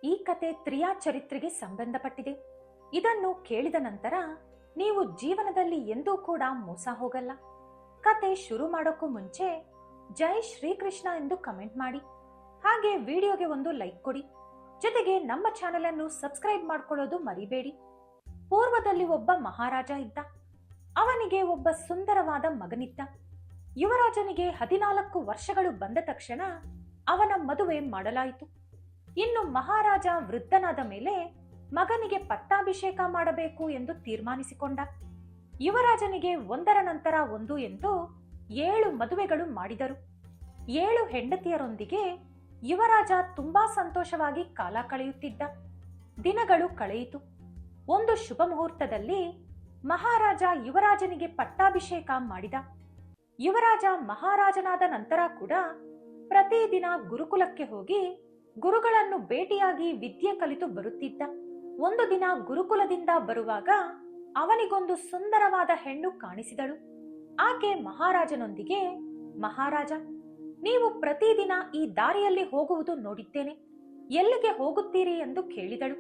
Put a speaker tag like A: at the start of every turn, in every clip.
A: ಈ ಕತೆ ತ್ರಿಯಾ ಚರಿತ್ರೆಗೆ ಸಂಬಂಧಪಟ್ಟಿದೆ. ಇದನ್ನು ಕೇಳಿದ ನಂತರ ನೀವು ಜೀವನದಲ್ಲಿ ಎಂದೂ ಕೂಡ ಮೋಸ ಹೋಗಲ್ಲ. ಕತೆ ಶುರು ಮಾಡೋಕ್ಕೂ ಮುಂಚೆ ಜೈ ಶ್ರೀಕೃಷ್ಣ ಎಂದು ಕಮೆಂಟ್ ಮಾಡಿ, ಹಾಗೆ ವಿಡಿಯೋಗೆ ಒಂದು ಲೈಕ್ ಕೊಡಿ. ಜೊತೆಗೆ ನಮ್ಮ ಚಾನೆಲ್ ಅನ್ನು ಸಬ್ಸ್ಕ್ರೈಬ್ ಮಾಡ್ಕೊಳ್ಳೋದು ಮರಿಬೇಡಿ. ಪೂರ್ವದಲ್ಲಿ ಒಬ್ಬ ಮಹಾರಾಜ ಇದ್ದ. ಅವನಿಗೆ ಒಬ್ಬ ಸುಂದರವಾದ ಮಗನಿದ್ದ. ಯುವರಾಜನಿಗೆ 14 ವರ್ಷಗಳು ಬಂದ ತಕ್ಷಣ ಅವನ ಮದುವೆ ಮಾಡಲಾಯಿತು. ಇನ್ನು ಮಹಾರಾಜ ವೃದ್ಧನಾದ ಮೇಲೆ ಮಗನಿಗೆ ಪಟ್ಟಾಭಿಷೇಕ ಮಾಡಬೇಕು ಎಂದು ತೀರ್ಮಾನಿಸಿಕೊಂಡ. ಯುವರಾಜನಿಗೆ ಒಂದರ ನಂತರ ಒಂದು ಎಂದು 7 ಮದುವೆಗಳು ಮಾಡಿದರು. 7 ಹೆಂಡತಿಯರೊಂದಿಗೆ ಯುವರಾಜ ತುಂಬಾ ಸಂತೋಷವಾಗಿ ಕಾಲ ಕಳೆಯುತ್ತಿದ್ದ. ದಿನಗಳು ಕಳೆಯಿತು. ಒಂದು ಶುಭ ಮುಹೂರ್ತದಲ್ಲಿ ಮಹಾರಾಜ ಯುವರಾಜನಿಗೆ ಪಟ್ಟಾಭಿಷೇಕ ಮಾಡಿದ. ಯುವರಾಜ ಮಹಾರಾಜನಾದ ನಂತರ ಕೂಡ ಪ್ರತಿದಿನ ಗುರುಕುಲಕ್ಕೆ ಹೋಗಿ ಗುರುಗಳನ್ನು ಭೇಟಿಯಾಗಿ ವಿದ್ಯೆ ಕಲಿತು ಬರುತ್ತಿದ್ದ. ಒಂದು ದಿನ ಗುರುಕುಲದಿಂದ ಬರುವಾಗ ಅವನಿಗೊಂದು ಸುಂದರವಾದ ಹೆಣ್ಣು ಕಾಣಿಸಿದಳು. ಆಕೆ ಮಹಾರಾಜನೊಂದಿಗೆ, ಮಹಾರಾಜ, ನೀವು ಪ್ರತಿದಿನ ಈ ದಾರಿಯಲ್ಲಿ ಹೋಗುವುದು ನೋಡಿದ್ದೇನೆ, ಎಲ್ಲಿಗೆ ಹೋಗುತ್ತೀರಿ ಎಂದು ಕೇಳಿದಳು.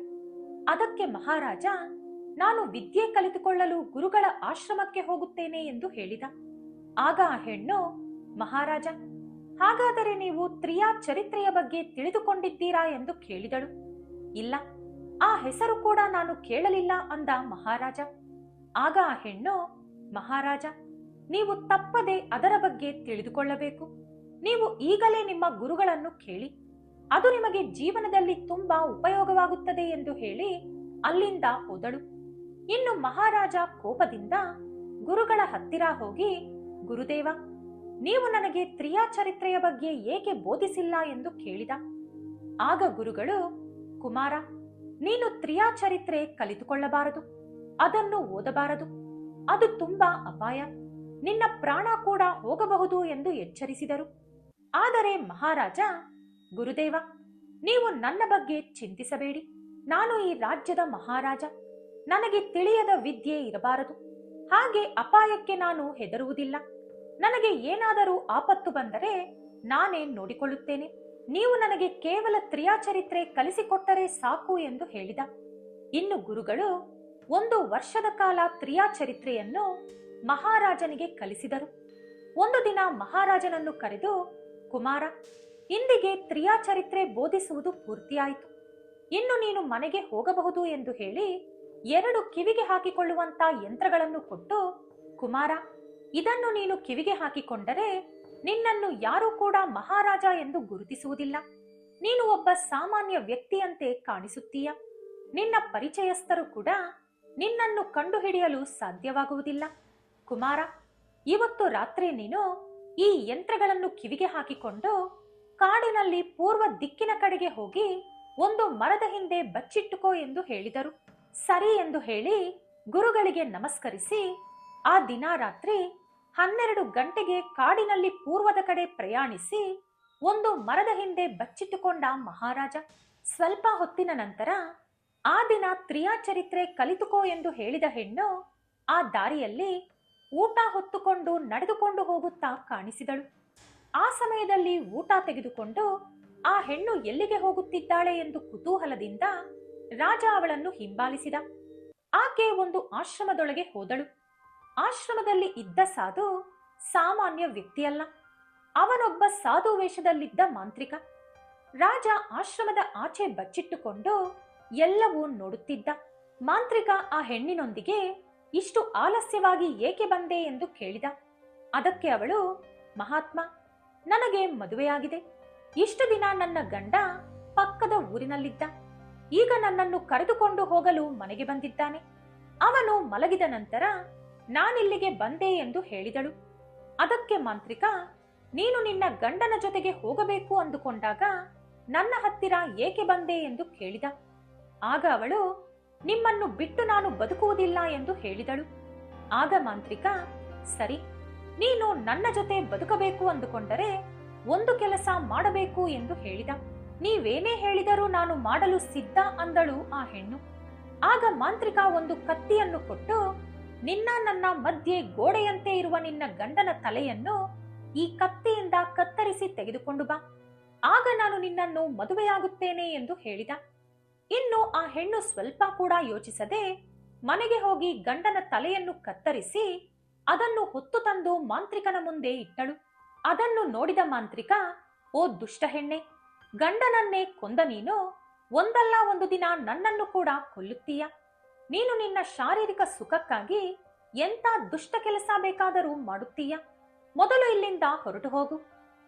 A: ಅದಕ್ಕೆ ಮಹಾರಾಜ, ನಾನು ವಿದ್ಯೆ ಕಲಿತುಕೊಳ್ಳಲು ಗುರುಗಳ ಆಶ್ರಮಕ್ಕೆ ಹೋಗುತ್ತೇನೆ ಎಂದು ಹೇಳಿದ. ಆಗ ಆ ಹೆಣ್ಣು, ಮಹಾರಾಜ, ಹಾಗಾದರೆ ನೀವು ತ್ರಿಯಾ ಚರಿತ್ರೆಯ ಬಗ್ಗೆ ತಿಳಿದುಕೊಂಡಿದ್ದೀರಾ ಎಂದು ಕೇಳಿದಳು. ಇಲ್ಲ, ಆ ಹೆಸರು ಕೂಡ ನಾನು ಕೇಳಲಿಲ್ಲ ಅಂದ ಮಹಾರಾಜ. ಆಗ ಆ ಹೆಣ್ಣು, ಮಹಾರಾಜ, ನೀವು ತಪ್ಪದೆ ಅದರ ಬಗ್ಗೆ ತಿಳಿದುಕೊಳ್ಳಬೇಕು. ನೀವು ಈಗಲೇ ನಿಮ್ಮ ಗುರುಗಳನ್ನು ಕೇಳಿ, ಅದು ನಿಮಗೆ ಜೀವನದಲ್ಲಿ ತುಂಬಾ ಉಪಯೋಗವಾಗುತ್ತದೆ ಎಂದು ಹೇಳಿ ಅಲ್ಲಿಂದ ಹೋದಳು. ಇನ್ನು ಮಹಾರಾಜ ಕೋಪದಿಂದ ಗುರುಗಳ ಹತ್ತಿರ ಹೋಗಿ, ಗುರುದೇವ, ನೀವು ನನಗೆ ತ್ರಿಯಾ ಚರಿತ್ರೆಯ ಬಗ್ಗೆ ಏಕೆ ಬೋಧಿಸಿಲ್ಲ ಎಂದು ಕೇಳಿದ. ಆಗ ಗುರುಗಳು, ಕುಮಾರ, ನೀನು ತ್ರಿಯಾ ಚರಿತ್ರೆ ಕಲಿತುಕೊಳ್ಳಬಾರದು, ಅದನ್ನು ಓದಬಾರದು, ಅದು ತುಂಬಾ ಅಪಾಯ, ನಿನ್ನ ಪ್ರಾಣ ಕೂಡ ಹೋಗಬಹುದು ಎಂದು ಎಚ್ಚರಿಸಿದರು. ಆದರೆ ಮಹಾರಾಜ, ಗುರುದೇವ, ನೀವು ನನ್ನ ಬಗ್ಗೆ ಚಿಂತಿಸಬೇಡಿ, ನಾನು ಈ ರಾಜ್ಯದ ಮಹಾರಾಜ, ನನಗೆ ತಿಳಿಯದ ವಿದ್ಯೆ ಇರಬಾರದು, ಹಾಗೆ ಅಪಾಯಕ್ಕೆ ನಾನು ಹೆದರುವುದಿಲ್ಲ. ನನಗೆ ಏನಾದರೂ ಆಪತ್ತು ಬಂದರೆ ನಾನೇ ನೋಡಿಕೊಳ್ಳುತ್ತೇನೆ, ನೀವು ನನಗೆ ಕೇವಲ ತ್ರಿಯಾ ಚರಿತ್ರೆ ಕಲಿಸಿಕೊಟ್ಟರೆ ಸಾಕು ಎಂದು ಹೇಳಿದ. ಇನ್ನು ಗುರುಗಳು 1 ವರ್ಷದ ಕಾಲ ತ್ರಿಯಾ ಚರಿತ್ರೆಯನ್ನು ಮಹಾರಾಜನಿಗೆ ಕಲಿಸಿದರು. ಒಂದು ದಿನ ಮಹಾರಾಜನನ್ನು ಕರೆದು, ಕುಮಾರ, ಇಂದಿಗೆ ತ್ರಿಯಾ ಚರಿತ್ರೆ ಬೋಧಿಸುವುದು ಪೂರ್ತಿಯಾಯಿತು, ಇನ್ನು ನೀನು ಮನೆಗೆ ಹೋಗಬಹುದು ಎಂದು ಹೇಳಿ 2 ಕಿವಿಗೆ ಹಾಕಿಕೊಳ್ಳುವಂತ ಯಂತ್ರಗಳನ್ನು ಕೊಟ್ಟು, ಕುಮಾರ, ಇದನ್ನು ನೀನು ಕಿವಿಗೆ ಹಾಕಿಕೊಂಡರೆ ನಿನ್ನನ್ನು ಯಾರೂ ಕೂಡ ಮಹಾರಾಜ ಎಂದು ಗುರುತಿಸುವುದಿಲ್ಲ, ನೀನು ಒಬ್ಬ ಸಾಮಾನ್ಯ ವ್ಯಕ್ತಿಯಂತೆ ಕಾಣಿಸುತ್ತೀಯ, ನಿನ್ನ ಪರಿಚಯಸ್ಥರು ಕೂಡ ನಿನ್ನನ್ನು ಕಂಡುಹಿಡಿಯಲು ಸಾಧ್ಯವಾಗುವುದಿಲ್ಲ. ಕುಮಾರ, ಇವತ್ತು ರಾತ್ರಿ ನೀನು ಈ ಯಂತ್ರಗಳನ್ನು ಕಿವಿಗೆ ಹಾಕಿಕೊಂಡು ಕಾಡಿನಲ್ಲಿ ಪೂರ್ವ ದಿಕ್ಕಿನ ಕಡೆಗೆ ಹೋಗಿ ಒಂದು ಮರದ ಹಿಂದೆ ಬಚ್ಚಿಟ್ಟುಕೋ ಎಂದು ಹೇಳಿದರು. ಸರಿ ಎಂದು ಹೇಳಿ ಗುರುಗಳಿಗೆ ನಮಸ್ಕರಿಸಿ ಆ ದಿನ ರಾತ್ರಿ 12 ಗಂಟೆಗೆ ಕಾಡಿನಲ್ಲಿ ಪೂರ್ವದ ಕಡೆ ಪ್ರಯಾಣಿಸಿ ಒಂದು ಮರದ ಹಿಂದೆ ಬಚ್ಚಿಟ್ಟುಕೊಂಡ ಮಹಾರಾಜ. ಸ್ವಲ್ಪ ಹೊತ್ತಿನ ನಂತರ ಆ ದಿನ ತ್ರಿಯಾ ಚರಿತ್ರೆ ಕಲಿತುಕೋ ಎಂದು ಹೇಳಿದ ಹೆಣ್ಣು ಆ ದಾರಿಯಲ್ಲಿ ಊಟ ಹೊತ್ತುಕೊಂಡು ನಡೆದುಕೊಂಡು ಹೋಗುತ್ತಾ ಕಾಣಿಸಿದಳು. ಆ ಸಮಯದಲ್ಲಿ ಊಟ ತೆಗೆದುಕೊಂಡು ಆ ಹೆಣ್ಣು ಎಲ್ಲಿಗೆ ಹೋಗುತ್ತಿದ್ದಾಳೆ ಎಂದು ಕುತೂಹಲದಿಂದ ರಾಜ ಅವಳನ್ನು ಹಿಂಬಾಲಿಸಿದ. ಆಕೆ ಒಂದು ಆಶ್ರಮದೊಳಗೆ ಹೋದಳು. ಆಶ್ರಮದಲ್ಲಿ ಇದ್ದ ಸಾಧು ಸಾಮಾನ್ಯ ವ್ಯಕ್ತಿಯಲ್ಲ, ಅವನೊಬ್ಬ ಸಾಧು ವೇಷದಲ್ಲಿದ್ದ ಮಾಂತ್ರಿಕ. ರಾಜ ಆಶ್ರಮದ ಆಚೆ ಬಚ್ಚಿಟ್ಟುಕೊಂಡು ಎಲ್ಲವೂ ನೋಡುತ್ತಿದ್ದ. ಮಾಂತ್ರಿಕ ಆ ಹೆಣ್ಣಿನೊಂದಿಗೆ ಇಷ್ಟು ಆಲಸ್ಯವಾಗಿ ಏಕೆ ಬಂದೆ ಎಂದು ಕೇಳಿದ. ಅದಕ್ಕೆ ಅವಳು, ಮಹಾತ್ಮ, ನನಗೆ ಮದುವೆಯಾಗಿದೆ, ಇಷ್ಟು ದಿನ ನನ್ನ ಗಂಡ ಪಕ್ಕದ ಊರಿನಲ್ಲಿದ್ದ, ಈಗ ನನ್ನನ್ನು ಕರೆದುಕೊಂಡು ಹೋಗಲು ಮನೆಗೆ ಬಂದಿದ್ದಾನೆ, ಅವನು ಮಲಗಿದ ನಂತರ ನಾನಿಲ್ಲಿಗೆ ಬಂದೆ ಎಂದು ಹೇಳಿದಳು. ಅದಕ್ಕೆ ಮಾಂತ್ರಿಕ, ನೀನು ನಿನ್ನ ಗಂಡನ ಜೊತೆಗೆ ಹೋಗಬೇಕು ಅಂದುಕೊಂಡಾಗ ನನ್ನ ಹತ್ತಿರ ಏಕೆ ಬಂದೆ ಎಂದು ಕೇಳಿದ. ಆಗ ಅವಳು, ನಿಮ್ಮನ್ನು ಬಿಟ್ಟು ನಾನು ಬದುಕುವುದಿಲ್ಲ ಎಂದು ಹೇಳಿದಳು. ಆಗ ಮಾಂತ್ರಿಕ, ಸರಿ, ನೀನು ನನ್ನ ಜೊತೆ ಬದುಕಬೇಕು ಅಂದುಕೊಂಡರೆ ಒಂದು ಕೆಲಸ ಮಾಡಬೇಕು ಎಂದು ಹೇಳಿದ. ನೀವೇನೇ ಹೇಳಿದರೂ ನಾನು ಮಾಡಲು ಸಿದ್ಧ ಅಂದಳು ಆ ಹೆಣ್ಣು. ಆಗ ಮಾಂತ್ರಿಕ ಒಂದು ಕತ್ತಿಯನ್ನು ಕೊಟ್ಟು, ನಿನ್ನ ನನ್ನ ಮಧ್ಯೆ ಗೋಡೆಯಂತೆ ಇರುವ ನಿನ್ನ ಗಂಡನ ತಲೆಯನ್ನು ಈ ಕತ್ತಿಯಿಂದ ಕತ್ತರಿಸಿ ತೆಗೆದುಕೊಂಡು ಬಾ, ಆಗ ನಾನು ನಿನ್ನನ್ನು ಮದುವೆಯಾಗುತ್ತೇನೆ ಎಂದು ಹೇಳಿದ. ಇನ್ನು ಆ ಹೆಣ್ಣು ಸ್ವಲ್ಪ ಕೂಡ ಯೋಚಿಸದೆ ಮನೆಗೆ ಹೋಗಿ ಗಂಡನ ತಲೆಯನ್ನು ಕತ್ತರಿಸಿ ಅದನ್ನು ಹೊತ್ತು ತಂದು ಮಾಂತ್ರಿಕನ ಮುಂದೆ ಇಟ್ಟಳು. ಅದನ್ನು ನೋಡಿದ ಮಾಂತ್ರಿಕ, ಓ ದುಷ್ಟ ಹೆಣ್ಣೆ, ಗಂಡನನ್ನೇ ಕೊಂದ ನೀನು ಒಂದಲ್ಲ ಒಂದು ದಿನ ನನ್ನನ್ನು ಕೂಡ ಕೊಲ್ಲುತ್ತೀಯ. ನೀನು ನಿನ್ನ ಶಾರೀರಿಕ ಸುಖಕ್ಕಾಗಿ ಎಂಥ ದುಷ್ಟ ಕೆಲಸ ಬೇಕಾದರೂ ಮಾಡುತ್ತೀಯ. ಮೊದಲು ಇಲ್ಲಿಂದ ಹೊರಟು ಹೋಗು,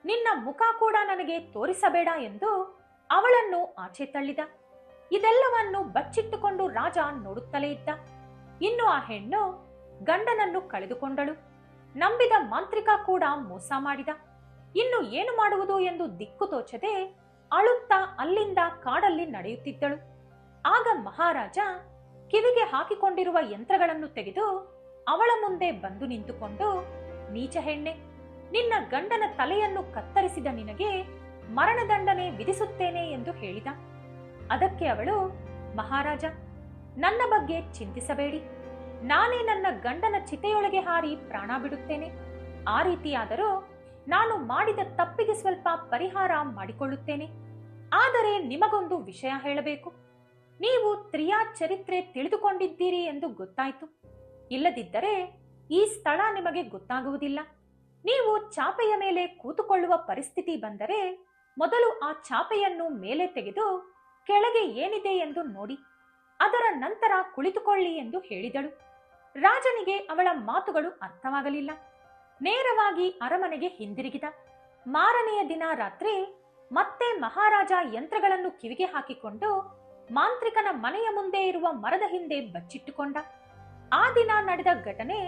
A: ನಿನ್ನ ಮುಖ ಕೂಡ ನನಗೆ ತೋರಿಸಬೇಡ ಎಂದು ಅವಳನ್ನು ಆಚೆ ತಳ್ಳಿದ. ಇದೆಲ್ಲವನ್ನು ಬಚ್ಚಿಟ್ಟುಕೊಂಡು ರಾಜ ನೋಡುತ್ತಲೇ ಇದ್ದ. ಇನ್ನು ಆ ಹೆಣ್ಣು ಗಂಡನನ್ನು ಕಳೆದುಕೊಂಡಳು. ನಂಬಿದ ಮಾಂತ್ರಿಕ ಕೂಡ ಮೋಸ ಮಾಡಿದ. ಇನ್ನು ಏನು ಮಾಡುವುದು ಎಂದು ದಿಕ್ಕು ತೋಚದೆ ಅಳುತ್ತಾ ಅಲ್ಲಿಂದ ಕಾಡಲ್ಲಿ ನಡೆಯುತ್ತಿದ್ದಳು. ಆಗ ಮಹಾರಾಜ ಕಿವಿಗೆ ಹಾಕಿಕೊಂಡಿರುವ ಯಂತ್ರಗಳನ್ನು ತೆಗೆದು ಅವಳ ಮುಂದೆ ಬಂದು ನಿಂತುಕೊಂಡು, ನೀಚ ಹೆಣ್ಣೆ, ನಿನ್ನ ಗಂಡನ ತಲೆಯನ್ನು ಕತ್ತರಿಸಿದ ನಿನಗೆ ಮರಣದಂಡನೆ ವಿಧಿಸುತ್ತೇನೆ ಎಂದು ಹೇಳಿದ. ಅದಕ್ಕೆ ಅವಳು, ಮಹಾರಾಜ, ನನ್ನ ಬಗ್ಗೆ ಚಿಂತಿಸಬೇಡಿ, ನಾನೇ ನನ್ನ ಗಂಡನ ಚಿತೆಯೊಳಗೆ ಹಾರಿ ಪ್ರಾಣ ಬಿಡುತ್ತೇನೆ. ಆ ರೀತಿಯಾದರೂ ನಾನು ಮಾಡಿದ ತಪ್ಪಿಗೆ ಸ್ವಲ್ಪ ಪರಿಹಾರ ಮಾಡಿಕೊಳ್ಳುತ್ತೇನೆ. ಆದರೆ ನಿಮಗೊಂದು ವಿಷಯ ಹೇಳಬೇಕು. ನೀವು ತ್ರಿಯಾ ಚರಿತ್ರೆ ತಿಳಿದುಕೊಂಡಿದ್ದೀರಿ ಎಂದು ಗೊತ್ತಾಯಿತು. ಇಲ್ಲದಿದ್ದರೆ ಈ ಸ್ಥಳ ನಿಮಗೆ ಗೊತ್ತಾಗುವುದಿಲ್ಲ. ನೀವು ಚಾಪೆಯ ಮೇಲೆ ಕೂತುಕೊಳ್ಳುವ ಪರಿಸ್ಥಿತಿ ಬಂದರೆ ಮೊದಲು ಆ ಚಾಪೆಯನ್ನು ಮೇಲೆ ತೆಗೆದು ಕೆಳಗೆ ಏನಿದೆ ಎಂದು ನೋಡಿ, ಅದರ ನಂತರ ಕುಳಿತುಕೊಳ್ಳಿ ಎಂದು ಹೇಳಿದಳು. ರಾಜನಿಗೆ ಅವಳ ಮಾತುಗಳು ಅರ್ಥವಾಗಲಿಲ್ಲ. ನೇರವಾಗಿ ಅರಮನೆಗೆ ಹಿಂದಿರುಗಿದ. ಮಾರನೆಯ ದಿನ ರಾತ್ರಿ ಮತ್ತೆ ಮಹಾರಾಜ ಯಂತ್ರಗಳನ್ನು ಕಿವಿಗೆ ಹಾಕಿಕೊಂಡು ಮಾಂತ್ರಿಕನ ಮನೆಯ ಮುಂದೆ ಇರುವ ಮರದ ಹಿಂದೆ ಬಚ್ಚಿಟ್ಟುಕೊಂಡ. ಆ ದಿನ ನಡೆದ ಘಟನೆ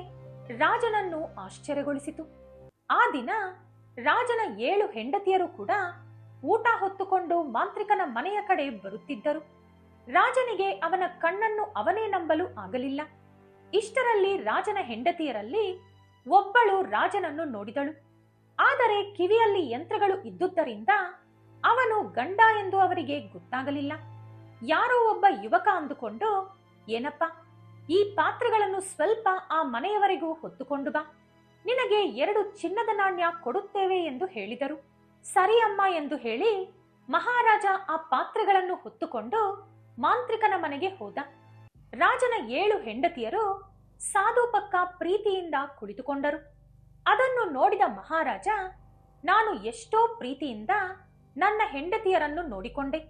A: ರಾಜನನ್ನು ಆಶ್ಚರ್ಯಗೊಳಿಸಿತು. ಆ ದಿನ ರಾಜನ 7 ಹೆಂಡತಿಯರು ಕೂಡ ಊಟ ಹೊತ್ತುಕೊಂಡು ಮಾಂತ್ರಿಕನ ಮನೆಯ ಕಡೆ ಬರುತ್ತಿದ್ದರು. ರಾಜನಿಗೆ ಅವನ ಕಣ್ಣನ್ನು ಅವನೇ ನಂಬಲು ಆಗಲಿಲ್ಲ. ಇಷ್ಟರಲ್ಲಿ ರಾಜನ ಹೆಂಡತಿಯರಲ್ಲಿ ಒಬ್ಬಳು ರಾಜನನ್ನು ನೋಡಿದಳು. ಆದರೆ ಕಿವಿಯಲ್ಲಿ ಯಂತ್ರಗಳು ಇದ್ದುದರಿಂದ ಅವನು ಗಂಡ ಎಂದು ಅವರಿಗೆ ಗೊತ್ತಾಗಲಿಲ್ಲ. ಯಾರೋ ಒಬ್ಬ ಯುವಕ ಅಂದುಕೊಂಡು, ಏನಪ್ಪ, ಈ ಪಾತ್ರೆಗಳನ್ನು ಸ್ವಲ್ಪ ಆ ಮನೆಯವರೆಗೂ ಹೊತ್ತುಕೊಂಡು ಬಾ, ನಿನಗೆ 2 ಚಿನ್ನದ ನಾಣ್ಯ ಕೊಡುತ್ತೇವೆ ಎಂದು ಹೇಳಿದರು. ಸರಿ ಅಮ್ಮ ಎಂದು ಹೇಳಿ ಮಹಾರಾಜ ಆ ಪಾತ್ರೆಗಳನ್ನು ಹೊತ್ತುಕೊಂಡು ಮಾಂತ್ರಿಕನ ಮನೆಗೆ ಹೋದ. ರಾಜನ 7 ಹೆಂಡತಿಯರು ಸಾಧು ಪಕ್ಕ ಪ್ರೀತಿಯಿಂದ ಕುಳಿತುಕೊಂಡರು. ಅದನ್ನು ನೋಡಿದ ಮಹಾರಾಜ, ನಾನು ಎಷ್ಟೋ ಪ್ರೀತಿಯಿಂದ ನನ್ನ ಹೆಂಡತಿಯರನ್ನು ನೋಡಿಕೊಂಡೆ,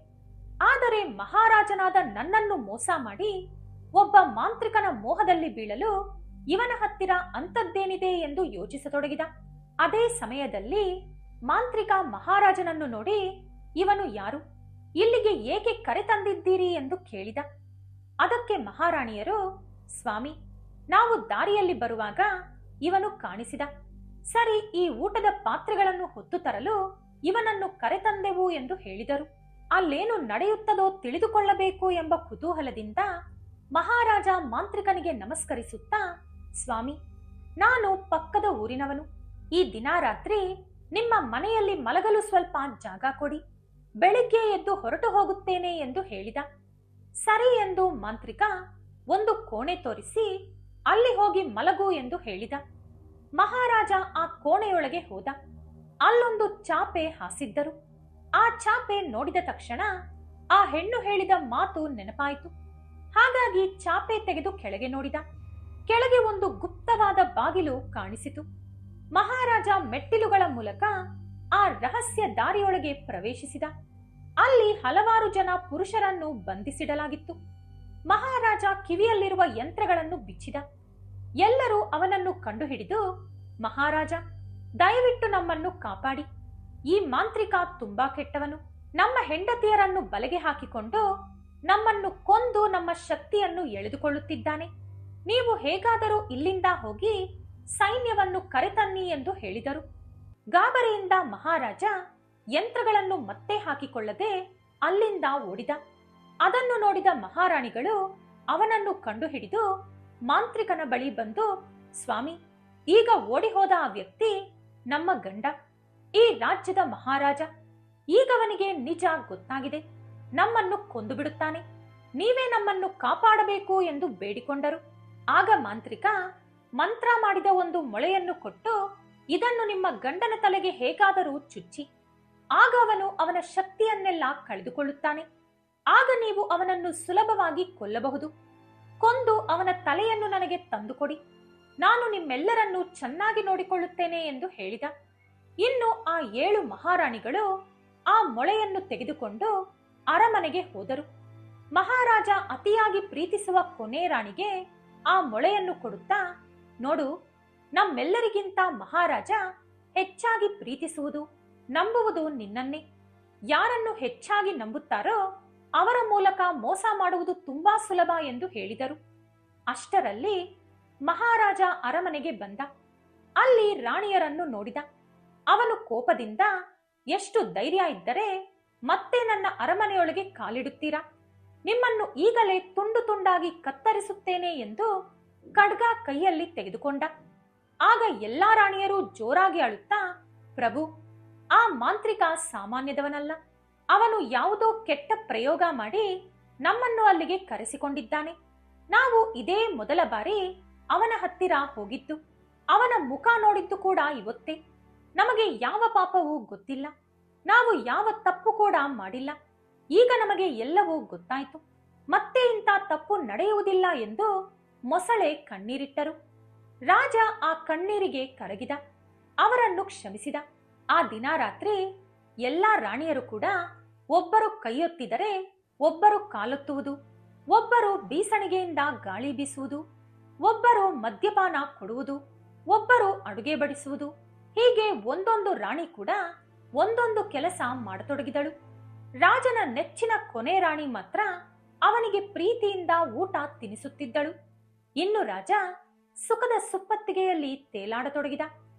A: ಆದರೆ ಮಹಾರಾಜನಾದ ನನ್ನನ್ನು ಮೋಸ ಮಾಡಿ ಒಬ್ಬ ಮಾಂತ್ರಿಕನ ಮೋಹದಲ್ಲಿ ಬೀಳಲು ಇವನ ಹತ್ತಿರ ಅಂಥದ್ದೇನಿದೆ ಎಂದು ಯೋಚಿಸತೊಡಗಿದ. ಅದೇ ಸಮಯದಲ್ಲಿ ಮಾಂತ್ರಿಕ ಮಹಾರಾಜನನ್ನು ನೋಡಿ, ಇವನು ಯಾರು, ಇಲ್ಲಿಗೆ ಏಕೆ ಕರೆತಂದಿದ್ದೀರಿ ಎಂದು ಕೇಳಿದ. ಅದಕ್ಕೆ ಮಹಾರಾಣಿಯರು, ಸ್ವಾಮಿ, ನಾವು ದಾರಿಯಲ್ಲಿ ಬರುವಾಗ ಇವನು ಕಾಣಿಸಿದ. ಸರಿ, ಈ ಊಟದ ಪಾತ್ರೆಗಳನ್ನು ಹೊತ್ತು ತರಲು ಇವನನ್ನು ಕರೆತಂದೆವು ಎಂದು ಹೇಳಿದರು. ಅಲ್ಲೇನು ನಡೆಯುತ್ತದೋ ತಿಳಿದುಕೊಳ್ಳಬೇಕು ಎಂಬ ಕುತೂಹಲದಿಂದ ಮಹಾರಾಜ ಮಾಂತ್ರಿಕನಿಗೆ ನಮಸ್ಕರಿಸುತ್ತಾ, ಸ್ವಾಮಿ, ನಾನು ಪಕ್ಕದ ಊರಿನವನು. ಈ ದಿನ ರಾತ್ರಿ ನಿಮ್ಮ ಮನೆಯಲ್ಲಿ ಮಲಗಲು ಸ್ವಲ್ಪ ಜಾಗ ಕೊಡಿ, ಬೆಳಿಗ್ಗೆ ಎದ್ದು ಹೊರಟು ಹೋಗುತ್ತೇನೆ ಎಂದು ಹೇಳಿದ. ಸರಿ ಎಂದು ಮಾಂತ್ರಿಕ ಒಂದು ಕೋಣೆ ತೋರಿಸಿ ಅಲ್ಲಿ ಹೋಗಿ ಮಲಗು ಎಂದು ಹೇಳಿದ. ಮಹಾರಾಜ ಆ ಕೋಣೆಯೊಳಗೆ ಹೋದ. ಅಲ್ಲೊಂದು ಚಾಪೆ ಹಾಸಿದ್ದರು. ಆ ಚಾಪೆ ನೋಡಿದ ತಕ್ಷಣ ಆ ಹೆಣ್ಣು ಹೇಳಿದ ಮಾತು ನೆನಪಾಯಿತು. ಹಾಗಾಗಿ ಚಾಪೆ ತೆಗೆದು ಕೆಳಗೆ ನೋಡಿದ. ಕೆಳಗೆ ಒಂದು ಗುಪ್ತವಾದ ಬಾಗಿಲು ಕಾಣಿಸಿತು. ಮಹಾರಾಜ ಮೆಟ್ಟಿಲುಗಳ ಮೂಲಕ ಆ ರಹಸ್ಯ ದಾರಿಯೊಳಗೆ ಪ್ರವೇಶಿಸಿದ. ಅಲ್ಲಿ ಹಲವಾರು ಜನ ಪುರುಷರನ್ನು ಬಂಧಿಸಿಡಲಾಗಿತ್ತು. ಮಹಾರಾಜ ಕಿವಿಯಲ್ಲಿರುವ ಯಂತ್ರಗಳನ್ನು ಬಿಚ್ಚಿದ. ಎಲ್ಲರೂ ಅವನನ್ನು ಕಂಡುಹಿಡಿದು, ಮಹಾರಾಜ, ದಯವಿಟ್ಟು ನಮ್ಮನ್ನು ಕಾಪಾಡಿ, ಈ ಮಾಂತ್ರಿಕ ತುಂಬಾ ಕೆಟ್ಟವನು, ನಮ್ಮ ಹೆಂಡತಿಯರನ್ನು ಬಲೆಗೆ ಹಾಕಿಕೊಂಡು ನಮ್ಮನ್ನು ಕೊಂದು ನಮ್ಮ ಶಕ್ತಿಯನ್ನು ಎಳೆದುಕೊಳ್ಳುತ್ತಿದ್ದಾನೆ. ನೀವು ಹೇಗಾದರೂ ಇಲ್ಲಿಂದ ಹೋಗಿ ಸೈನ್ಯವನ್ನು ಕರೆತನ್ನಿ ಎಂದು ಹೇಳಿದರು. ಗಾಬರಿಯಿಂದ ಮಹಾರಾಜ ಯಂತ್ರಗಳನ್ನು ಮತ್ತೆ ಹಾಕಿಕೊಳ್ಳದೆ ಅಲ್ಲಿಂದ ಓಡಿದ. ಅದನ್ನು ನೋಡಿದ ಮಹಾರಾಣಿಗಳು ಅವನನ್ನು ಕಂಡುಹಿಡಿದು ಮಾಂತ್ರಿಕನ ಬಳಿ ಬಂದು, ಸ್ವಾಮಿ, ಈಗ ಓಡಿ ಹೋದ ಆ ವ್ಯಕ್ತಿ ನಮ್ಮ ಗಂಡ, ಈ ರಾಜ್ಯದ ಮಹಾರಾಜ. ಈಗವನಿಗೆ ನಿಜ ಗೊತ್ತಾಗಿದೆ, ನಮ್ಮನ್ನು ಕೊಂದು ಬಿಡುತ್ತಾನೆ, ನೀವೇ ನಮ್ಮನ್ನು ಕಾಪಾಡಬೇಕು ಎಂದು ಬೇಡಿಕೊಂಡರು. ಆಗ ಮಾಂತ್ರಿಕ ಮಂತ್ರ ಮಾಡಿದ ಒಂದು ಮೊಳೆಯನ್ನು ಕೊಟ್ಟು, ಇದನ್ನು ನಿಮ್ಮ ಗಂಡನ ತಲೆಗೆ ಹೇಗಾದರೂ ಚುಚ್ಚಿ, ಆಗ ಅವನು ಅವನ ಶಕ್ತಿಯನ್ನೆಲ್ಲ ಕಳೆದುಕೊಳ್ಳುತ್ತಾನೆ. ಆಗ ನೀವು ಅವನನ್ನು ಸುಲಭವಾಗಿ ಕೊಲ್ಲಬಹುದು. ಕೊಂದು ಅವನ ತಲೆಯನ್ನು ನನಗೆ ತಂದುಕೊಡಿ, ನಾನು ನಿಮ್ಮೆಲ್ಲರನ್ನೂ ಚೆನ್ನಾಗಿ ನೋಡಿಕೊಳ್ಳುತ್ತೇನೆ ಎಂದು ಹೇಳಿದ. ಇನ್ನು ಆ 7 ಮಹಾರಾಣಿಗಳು ಆ ಮೊಳೆಯನ್ನು ತೆಗೆದುಕೊಂಡು ಅರಮನೆಗೆ ಹೋದರು. ಮಹಾರಾಜ ಅತಿಯಾಗಿ ಪ್ರೀತಿಸುವ ಕೊನೆ ರಾಣಿಗೆ ಆ ಮೊಳೆಯನ್ನು ಕೊಡುತ್ತಾ, ನೋಡು, ನಮ್ಮೆಲ್ಲರಿಗಿಂತ ಮಹಾರಾಜ ಹೆಚ್ಚಾಗಿ ಪ್ರೀತಿಸುವುದು, ನಂಬುವುದು ನಿನ್ನನ್ನೇ. ಯಾರನ್ನು ಹೆಚ್ಚಾಗಿ ನಂಬುತ್ತಾರೋ ಅವರ ಮೂಲಕ ಮೋಸ ಮಾಡುವುದು ತುಂಬಾ ಸುಲಭ ಎಂದು ಹೇಳಿದರು. ಅಷ್ಟರಲ್ಲಿ ಮಹಾರಾಜ ಅರಮನೆಗೆ ಬಂದ. ಅಲ್ಲಿ ರಾಣಿಯರನ್ನು ನೋಡಿದ. ಅವನು ಕೋಪದಿಂದ, ಎಷ್ಟು ಧೈರ್ಯ ಇದ್ದರೆ ಮತ್ತೆ ನನ್ನ ಅರಮನೆಯೊಳಗೆ ಕಾಲಿಡುತ್ತೀರಾ? ನಿಮ್ಮನ್ನು ಈಗಲೇ ತುಂಡು ತುಂಡಾಗಿ ಕತ್ತರಿಸುತ್ತೇನೆ ಎಂದು ಖಡ್ಗ ಕೈಯಲ್ಲಿ ತೆಗೆದುಕೊಂಡ. ಆಗ ಎಲ್ಲಾ ರಾಣಿಯರು ಜೋರಾಗಿ ಅಳುತ್ತಾ, ಪ್ರಭು, ಆ ಮಾಂತ್ರಿಕ ಸಾಮಾನ್ಯದವನಲ್ಲ. ಅವನು ಯಾವುದೋ ಕೆಟ್ಟ ಪ್ರಯೋಗ ಮಾಡಿ ನಮ್ಮನ್ನು ಅಲ್ಲಿಗೆ ಕರೆಸಿಕೊಂಡಿದ್ದಾನೆ. ನಾವು ಇದೇ ಮೊದಲ ಬಾರಿ ಅವನ ಹತ್ತಿರ ಹೋಗಿದ್ದು. ಅವನ ಮುಖ ನೋಡಿದ್ದು ಕೂಡ ಇವತ್ತೇ. ನಮಗೆ ಯಾವ ಪಾಪವೂ ಗೊತ್ತಿಲ್ಲ, ನಾವು ಯಾವ ತಪ್ಪು ಕೂಡ ಮಾಡಿಲ್ಲ. ಈಗ ನಮಗೆ ಎಲ್ಲವೂ ಗೊತ್ತಾಯಿತು. ಮತ್ತೆ ಇಂಥ ತಪ್ಪು ನಡೆಯುವುದಿಲ್ಲ ಎಂದು ಮೊಸಳೆ ಕಣ್ಣೀರಿಟ್ಟರು. ರಾಜ ಆ ಕಣ್ಣೀರಿಗೆ ಕರಗಿದ. ಅವರನ್ನು ಕ್ಷಮಿಸಿದ. ಆ ದಿನ ರಾತ್ರಿ ಎಲ್ಲಾ ರಾಣಿಯರು ಕೂಡ ಒಬ್ಬರು ಕೈಯೊತ್ತಿದರೆ ಒಬ್ಬರು ಕಾಲೊತ್ತುವುದು, ಒಬ್ಬರು ಬೀಸಣಿಗೆಯಿಂದ ಗಾಳಿ ಬೀಸುವುದು, ಒಬ್ಬರು ಮದ್ಯಪಾನ ಕೊಡುವುದು, ಒಬ್ಬರು ಅಡುಗೆ ಬಡಿಸುವುದು, ಹೀಗೆ ಒಂದೊಂದು ರಾಣಿ ಕೂಡ ಒಂದೊಂದು ಕೆಲಸ ಮಾಡತೊಡಗಿದಳು. ರಾಜನ ನೆಚ್ಚಿನ ಕೊನೆ ರಾಣಿ ಮಾತ್ರ ಅವನಿಗೆ ಪ್ರೀತಿಯಿಂದ ಊಟ ತಿನಿಸುತ್ತಿದ್ದಳು. ಇನ್ನು ರಾಜ ಸುಖದ ಸುಪ್ಪತ್ತಿಗೆಯಲ್ಲಿ ತೇಲಾಡತೊಡಗಿದ.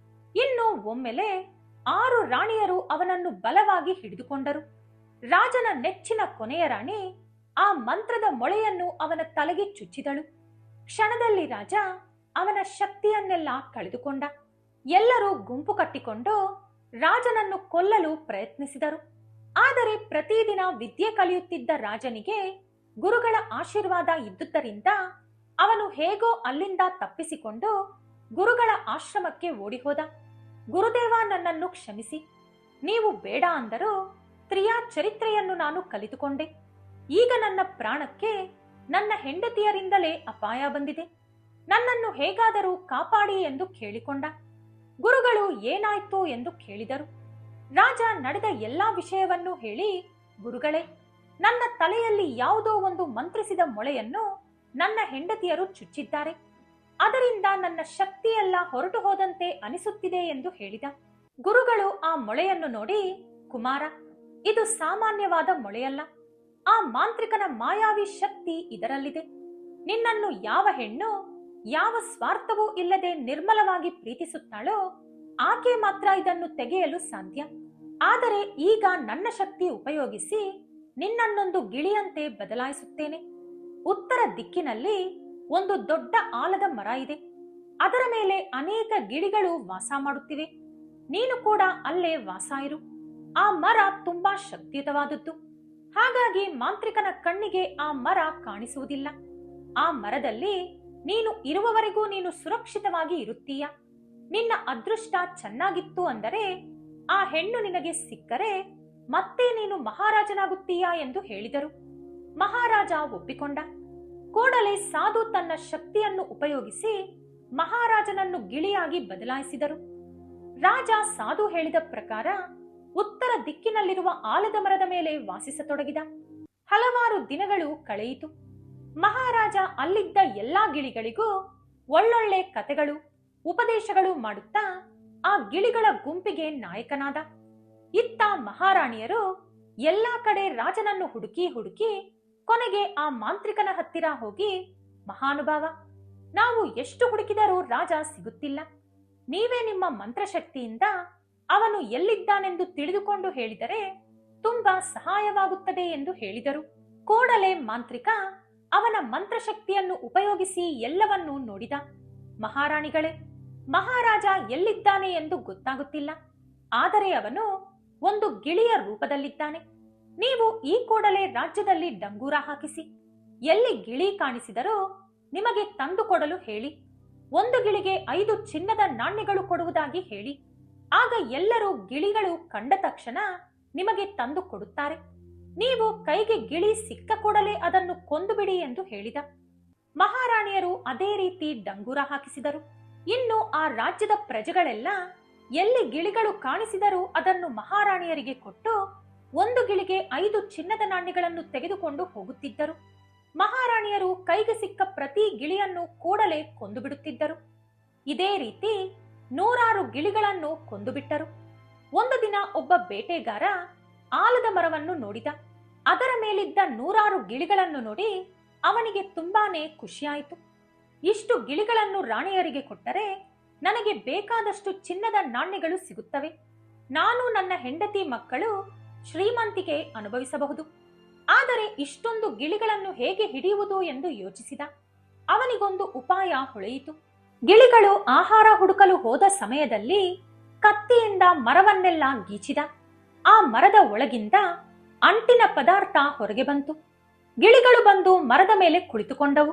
A: ಇನ್ನು ಒಮ್ಮೆಲೆ 6 ರಾಣಿಯರು ಅವನನ್ನು ಬಲವಾಗಿ ಹಿಡಿದುಕೊಂಡರು. ರಾಜನ ನೆಚ್ಚಿನ ಕೊನೆಯ ರಾಣಿ ಆ ಮಂತ್ರದ ಮೊಳೆಯನ್ನು ಅವನ ತಲೆಗೆ ಚುಚ್ಚಿದಳು. ಕ್ಷಣದಲ್ಲಿ ರಾಜ ಅವನ ಶಕ್ತಿಯನ್ನೆಲ್ಲ ಕಳೆದುಕೊಂಡ. ಎಲ್ಲರೂ ಗುಂಪು ಕಟ್ಟಿಕೊಂಡು ರಾಜನನ್ನು ಕೊಲ್ಲಲು ಪ್ರಯತ್ನಿಸಿದರು. ಆದರೆ ಪ್ರತಿದಿನ ವಿದ್ಯೆ ಕಲಿಯುತ್ತಿದ್ದ ರಾಜನಿಗೆ ಗುರುಗಳ ಆಶೀರ್ವಾದ ಇದ್ದುದರಿಂದ ಅವನು ಹೇಗೋ ಅಲ್ಲಿಂದ ತಪ್ಪಿಸಿಕೊಂಡು ಗುರುಗಳ ಆಶ್ರಮಕ್ಕೆ ಓಡಿಹೋದ. ಗುರುದೇವ, ನನ್ನನ್ನು ಕ್ಷಮಿಸಿ. ನೀವು ಬೇಡ ಅಂದರೂ ಸ್ತ್ರೀಯ ಚರಿತ್ರೆಯನ್ನು ನಾನು ಕಲಿತುಕೊಂಡೆ. ಈಗ ನನ್ನ ಪ್ರಾಣಕ್ಕೆ ನನ್ನ ಹೆಂಡತಿಯರಿಂದಲೇ ಅಪಾಯ ಬಂದಿದೆ. ನನ್ನನ್ನು ಹೇಗಾದರೂ ಕಾಪಾಡಿ ಎಂದು ಕೇಳಿಕೊಂಡ. ಗುರುಗಳು ಏನಾಯ್ತು ಎಂದು ಕೇಳಿದರು. ರಾಜ ನಡೆದ ಎಲ್ಲಾ ವಿಷಯವನ್ನು ಹೇಳಿ, ಗುರುಗಳೇ, ನನ್ನ ತಲೆಯಲ್ಲಿ ಯಾವುದೋ ಒಂದು ಮಂತ್ರಿಸಿದ ಮೊಳೆಯನ್ನು ನನ್ನ ಹೆಂಡತಿಯರು ಚುಚ್ಚಿದ್ದಾರೆ. ಅದರಿಂದ ನನ್ನ ಶಕ್ತಿಯೆಲ್ಲ ಹೊರಟು ಹೋದಂತೆ ಅನಿಸುತ್ತಿದೆ ಎಂದು ಹೇಳಿದ. ಗುರುಗಳು ಆ ಮೊಳೆಯನ್ನು ನೋಡಿ, ಕುಮಾರ, ಇದು ಸಾಮಾನ್ಯವಾದ ಮೊಳೆಯಲ್ಲ. ಆ ಮಾಂತ್ರಿಕನ ಮಾಯಾವಿ ಶಕ್ತಿ ಇದರಲ್ಲಿದೆ. ನಿನ್ನನ್ನು ಯಾವ ಹೆಣ್ಣು ಯಾವ ಸ್ವಾರ್ಥವೂ ಇಲ್ಲದೆ ನಿರ್ಮಲವಾಗಿ ಪ್ರೀತಿಸುತ್ತಾಳೋ ಆಕೆ ಮಾತ್ರ ಇದನ್ನು ತೆಗೆಯಲು ಸಾಧ್ಯ. ಆದರೆ ಈಗ ನನ್ನ ಶಕ್ತಿ ಉಪಯೋಗಿಸಿ ನಿನ್ನನ್ನೊಂದು ಗಿಳಿಯಂತೆ ಬದಲಾಯಿಸುತ್ತೇನೆ. ಉತ್ತರ ದಿಕ್ಕಿನಲ್ಲಿ ಒಂದು ದೊಡ್ಡ ಆಲದ ಮರ ಇದೆ. ಅದರ ಮೇಲೆ ಅನೇಕ ಗಿಳಿಗಳು ವಾಸ ಮಾಡುತ್ತಿವೆ. ನೀನು ಕೂಡ ಅಲ್ಲೇ ವಾಸ ಇರು. ಆ ಮರ ತುಂಬಾ ಶಕ್ತಿಯುತವಾದದ್ದು. ಹಾಗಾಗಿ ಮಾಂತ್ರಿಕನ ಕಣ್ಣಿಗೆ ಆ ಮರ ಕಾಣಿಸುವುದಿಲ್ಲ. ಆ ಮರದಲ್ಲಿ ನೀನು ಇರುವವರೆಗೂ ನೀನು ಸುರಕ್ಷಿತವಾಗಿ ಇರುತ್ತೀಯ. ನಿನ್ನ ಅದೃಷ್ಟ ಚೆನ್ನಾಗಿತ್ತು ಅಂದರೆ ಆ ಹೆಣ್ಣು ನಿನಗೆ ಸಿಕ್ಕರೆ ಮತ್ತೆ ನೀನು ಮಹಾರಾಜನಾಗುತ್ತೀಯಾ ಎಂದು ಹೇಳಿದರು. ಮಹಾರಾಜ ಒಪ್ಪಿಕೊಂಡ. ಕೂಡಲೇ ಸಾಧು ತನ್ನ ಶಕ್ತಿಯನ್ನು ಉಪಯೋಗಿಸಿ ಮಹಾರಾಜನನ್ನು ಗಿಳಿಯಾಗಿ ಬದಲಾಯಿಸಿದರು. ರಾಜ ಸಾಧು ಹೇಳಿದ ಪ್ರಕಾರ ಉತ್ತರ ದಿಕ್ಕಿನಲ್ಲಿರುವ ಆಲದ ಮರದ ಮೇಲೆ ವಾಸಿಸತೊಡಗಿದ. ಹಲವಾರು ದಿನಗಳು ಕಳೆಯಿತು. ಮಹಾರಾಜ ಅಲ್ಲಿದ್ದ ಎಲ್ಲಾ ಗಿಳಿಗಳಿಗೂ ಒಳ್ಳೊಳ್ಳೆ ಕತೆಗಳು, ಉಪದೇಶಗಳು ಮಾಡುತ್ತಾ ಆ ಗಿಳಿಗಳ ಗುಂಪಿಗೆ ನಾಯಕನಾದ. ಇತ್ತ ಮಹಾರಾಣಿಯರು ಎಲ್ಲಾ ಕಡೆ ರಾಜನನ್ನು ಹುಡುಕಿ ಹುಡುಕಿ ಕೊನೆಗೆ ಆ ಮಾಂತ್ರಿಕನ ಹತ್ತಿರ ಹೋಗಿ, ಮಹಾನುಭಾವ, ನಾವು ಎಷ್ಟು ಹುಡುಕಿದರೂ ರಾಜ ಸಿಗುತ್ತಿಲ್ಲ. ನೀವೇ ನಿಮ್ಮ ಮಂತ್ರಶಕ್ತಿಯಿಂದ ಅವನು ಎಲ್ಲಿದ್ದಾನೆಂದು ತಿಳಿದುಕೊಂಡು ಹೇಳಿದರೆ ತುಂಬಾ ಸಹಾಯವಾಗುತ್ತದೆ ಎಂದು ಹೇಳಿದರು. ಕೂಡಲೇ ಮಾಂತ್ರಿಕ ಅವನ ಮಂತ್ರಶಕ್ತಿಯನ್ನು ಉಪಯೋಗಿಸಿ ಎಲ್ಲವನ್ನೂ ನೋಡಿದ. ಮಹಾರಾಣಿಗಳೇ, ಮಹಾರಾಜ ಎಲ್ಲಿದ್ದಾನೆ ಎಂದು ಗೊತ್ತಾಗುತ್ತಿಲ್ಲ. ಆದರೆ ಅವನು ಒಂದು ಗಿಳಿಯ ರೂಪದಲ್ಲಿದ್ದಾನೆ. ನೀವು ಈ ಕೂಡಲೇ ರಾಜ್ಯದಲ್ಲಿ ಡಂಗೂರ ಹಾಕಿಸಿ, ಎಲ್ಲಿ ಗಿಳಿ ಕಾಣಿಸಿದರೋ ನಿಮಗೆ ತಂದು ಕೊಡಲು ಹೇಳಿ. ಒಂದು ಗಿಳಿಗೆ 5 ಚಿನ್ನದ ನಾಣ್ಯಗಳು ಕೊಡುವುದಾಗಿ ಹೇಳಿ. ಆಗ ಎಲ್ಲರೂ ಗಿಳಿಗಳು ಕಂಡ ತಕ್ಷಣ ನಿಮಗೆ ತಂದು ಕೊಡುತ್ತಾರೆ. ನೀವು ಕೈಗೆ ಗಿಳಿ ಸಿಕ್ಕ ಕೂಡಲೇ ಅದನ್ನು ಕೊಂದು ಬಿಡಿ ಎಂದು ಹೇಳಿದ. ಮಹಾರಾಣಿಯರು ಅದೇ ರೀತಿ ಡಂಗೂರ ಹಾಕಿಸಿದರು. ಇನ್ನು ಆ ರಾಜ್ಯದ ಪ್ರಜೆಗಳೆಲ್ಲ ಎಲ್ಲಿ ಗಿಳಿಗಳು ಕಾಣಿಸಿದರೂ ಅದನ್ನು ಮಹಾರಾಣಿಯರಿಗೆ ಕೊಟ್ಟು 1 ಗಿಳಿಗೆ 5 ಚಿನ್ನದ ನಾಣ್ಯಗಳನ್ನು ತೆಗೆದುಕೊಂಡು ಹೋಗುತ್ತಿದ್ದರು. ಮಹಾರಾಣಿಯರು ಕೈಗೆ ಸಿಕ್ಕ ಪ್ರತಿ ಗಿಳಿಯನ್ನು ಕೂಡಲೇ ಕೊಂದು ಬಿಡುತ್ತಿದ್ದರು. ಇದೇ ರೀತಿ 100 ಗಿಳಿಗಳನ್ನು ಕೊಂದು ಬಿಟ್ಟರು. ಒಂದು ದಿನ ಒಬ್ಬ ಬೇಟೆಗಾರ ಆಲದ ಮರವನ್ನು ನೋಡಿದ. ಅದರ ಮೇಲಿದ್ದ 100 ಗಿಳಿಗಳನ್ನು ನೋಡಿ ಅವನಿಗೆ ತುಂಬಾನೇ ಖುಷಿಯಾಯಿತು. ಇಷ್ಟು ಗಿಳಿಗಳನ್ನು ರಾಣಿಯರಿಗೆ ಕೊಟ್ಟರೆ ನನಗೆ ಬೇಕಾದಷ್ಟು ಚಿನ್ನದ ನಾಣ್ಯಗಳು ಸಿಗುತ್ತವೆ. ನಾನು ನನ್ನ ಹೆಂಡತಿ ಮಕ್ಕಳು ಶ್ರೀಮಂತಿಕೆ ಅನುಭವಿಸಬಹುದು. ಆದರೆ ಇಷ್ಟೊಂದು ಗಿಳಿಗಳನ್ನು ಹೇಗೆ ಹಿಡಿಯುವುದು ಎಂದು ಯೋಚಿಸಿದ. ಅವನಿಗೊಂದು ಉಪಾಯ ಹೊಳೆಯಿತು. ಗಿಳಿಗಳು ಆಹಾರ ಹುಡುಕಲು ಹೋದ ಸಮಯದಲ್ಲಿ ಕತ್ತಿಯಿಂದ ಮರವನ್ನೆಲ್ಲ ಗೀಚಿದ. ಆ ಮರದ ಒಳಗಿಂದ ಅಂಟಿನ ಪದಾರ್ಥ ಹೊರಗೆ ಬಂತು. ಗಿಳಿಗಳು ಬಂದು ಮರದ ಮೇಲೆ ಕುಳಿತುಕೊಂಡವು.